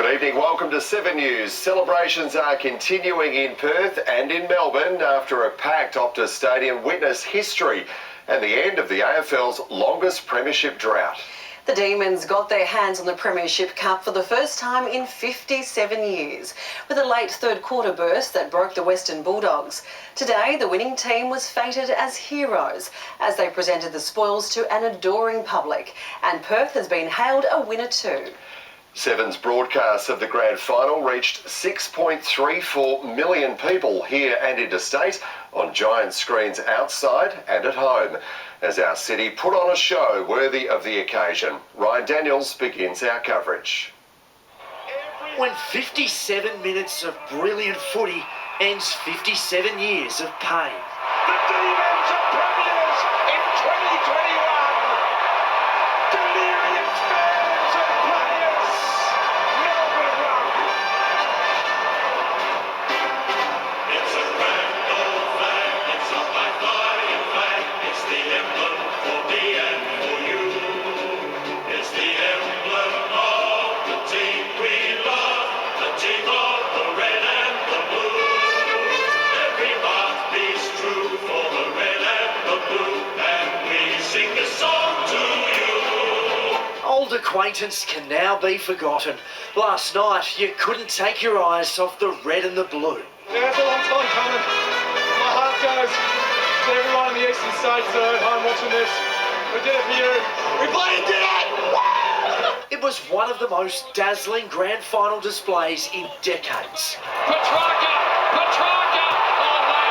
Good evening, welcome to 7 News. Celebrations are continuing in Perth and in Melbourne after a packed Optus Stadium witnessed history and the end of the AFL's longest premiership drought. The Demons got their hands on the Premiership Cup for the first time in 57 years, with a late third quarter burst that broke the Western Bulldogs. Today, the winning team was feted as heroes as they presented the spoils to an adoring public, and Perth has been hailed a winner too. Seven's broadcasts of the grand final reached 6.34 million people here and interstate on giant screens outside and at home, as our city put on a show worthy of the occasion. Ryan Daniels begins our coverage. When 57 minutes of brilliant footy ends 57 years of pain. The Demons are premiers in 2021. Delirious fans and players. Melbourne run. It's a grand old flag. It's a high-flying flag. It's the emblem for me and for you. It's the emblem of the team we love, the team of the red and the blue. Every heart beats true for the red and the blue, and we sing a song to you. Old acquaintance can now be forgotten. Last night, you couldn't take your eyes off the red and the blue. Yeah, it's a long time coming. My heart goes to everyone in the eastern states that are at home watching this. We did it for you. We bloody did it! It was one of the most dazzling grand final displays in decades. Petrarca! Oh, wow.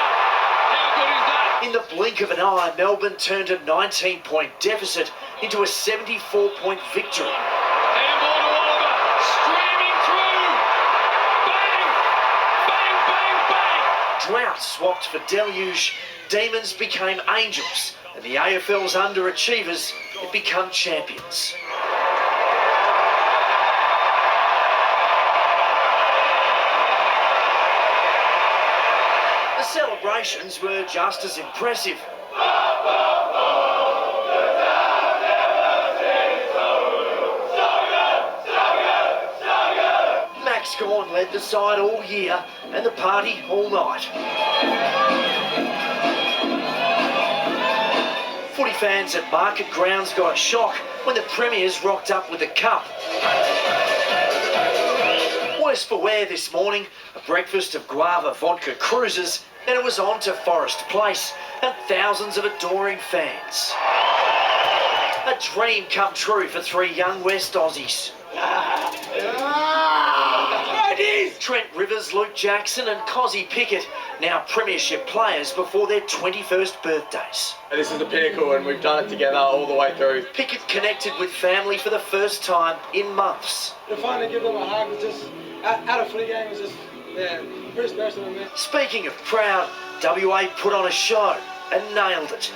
How good is that? In the blink of an eye, Melbourne turned a 19-point deficit into a 74-point victory. Handball to Oliver. Streaming through. Bang! Bang, bang, bang! Drought swapped for deluge, Demons became angels, and the AFL's underachievers had become champions. The celebrations were just as impressive. Max Gawn led the side all year and the party all night. Footy fans at Market Grounds got a shock when the Premiers rocked up with the cup. Worse for wear this morning, a breakfast of guava vodka cruisers, and it was on to Forest Place and thousands of adoring fans. A dream come true for three young West Aussies. Trent Rivers, Luke Jackson and Cozzy Pickett, now premiership players before their 21st birthdays. This is the pinnacle and we've done it together all the way through. Pickett connected with family for the first time in months. To finally give them a hug was just, at a footy game, was just, yeah, pretty special to me. Speaking of proud, WA put on a show and nailed it.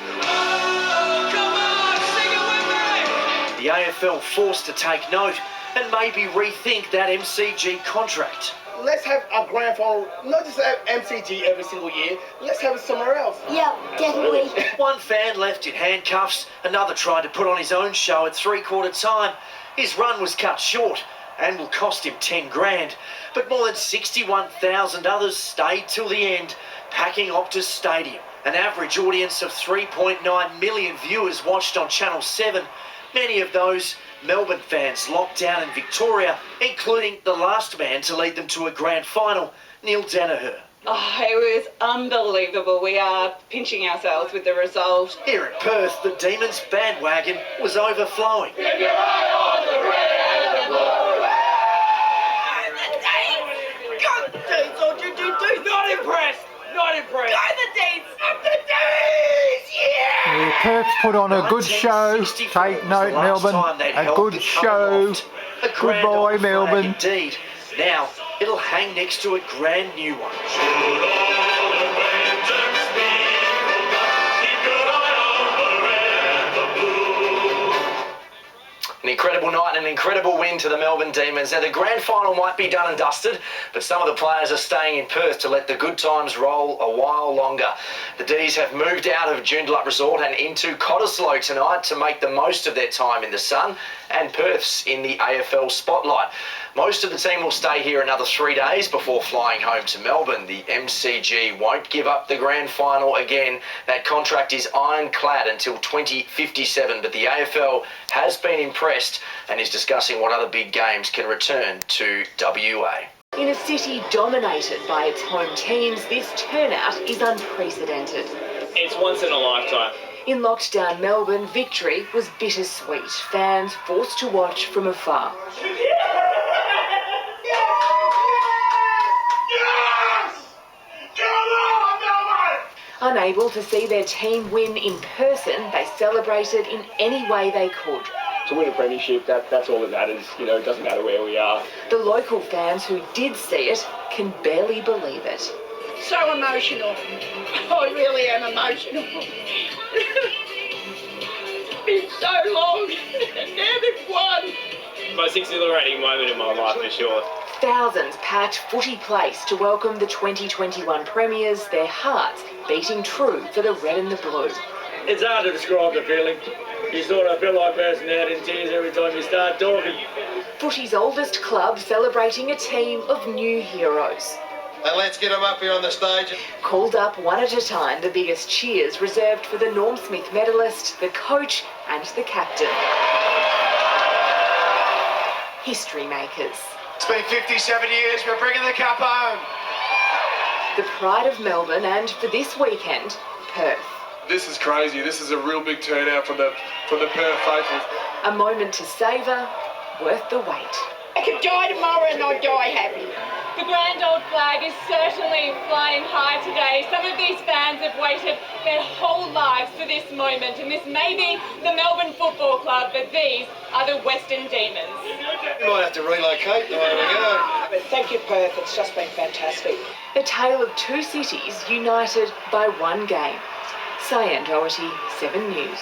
The AFL forced to take note and maybe rethink that MCG contract. Let's have a grand final, not just have MCG every single year, let's have it somewhere else. Yeah, definitely. One fan left in handcuffs, another tried to put on his own show at three-quarter time. His run was cut short and will cost him 10 grand. But more than 61,000 others stayed till the end, packing Optus Stadium. An average audience of 3.9 million viewers watched on Channel 7. Many of those Melbourne fans locked down in Victoria, including the last man to lead them to a grand final, Neil Danaher. Oh, it was unbelievable. We are pinching ourselves with the result. Here in Perth, the Demons bandwagon was overflowing. Keep your eye on the red and the blue. Go the Deeds, do. Not impressed. Go the Deeds. Up the D's, yeah! Yeah, Perth's put on a good show. 1964 Take was note, the last Melbourne. time they'd A held good the show. Commonwealth. A grand Goodbye, old flag Melbourne. Indeed. Now it'll hang next to a grand new one. Should all acquaintance be forgot, keep your eye on the red and the blue. And incredible night and an incredible win to the Melbourne Demons. Now, the grand final might be done and dusted, but some of the players are staying in Perth to let the good times roll a while longer. The D's have moved out of Joondalup Resort and into Cottesloe tonight to make the most of their time in the sun and Perth's in the AFL spotlight. Most of the team will stay here another 3 days before flying home to Melbourne. The MCG won't give up the grand final again. That contract is ironclad until 2057, but the AFL has been impressed and is discussing what other big games can return to WA. In a city dominated by its home teams, this turnout is unprecedented. It's once in a lifetime. In lockdown Melbourne, victory was bittersweet. Fans forced to watch from afar. Unable to see their team win in person, they celebrated in any way they could. To win a premiership, that's all that matters. You know, it doesn't matter where we are. The local fans who did see it can barely believe it. So emotional. I really am emotional. It's been so long, and now they've won. Most exhilarating moment in my life, for sure. Thousands packed Footy Place to welcome the 2021 premiers, their hearts beating true for the red and the blue. It's hard to describe the feeling. You sort of feel like bursting out in tears every time you start talking. Footy's oldest club celebrating a team of new heroes. And let's get them up here on the stage. Called up one at a time, the biggest cheers reserved for the Norm Smith medalist, the coach and the captain. History makers. It's been 57 years, we're bringing the cup home. The pride of Melbourne and, for this weekend, Perth. This is crazy. This is a real big turnout from the Perth faithful. A moment to savour, worth the wait. I could die tomorrow and I'd die happy. The grand old flag is certainly flying high today. Some of these fans have waited their whole lives for this moment, and this may be the Melbourne Football Club, but these are the Western Demons. We might have to relocate the way we go. But thank you, Perth. It's just been fantastic. A tale of two cities united by one game. Cyan Doherty, 7 News.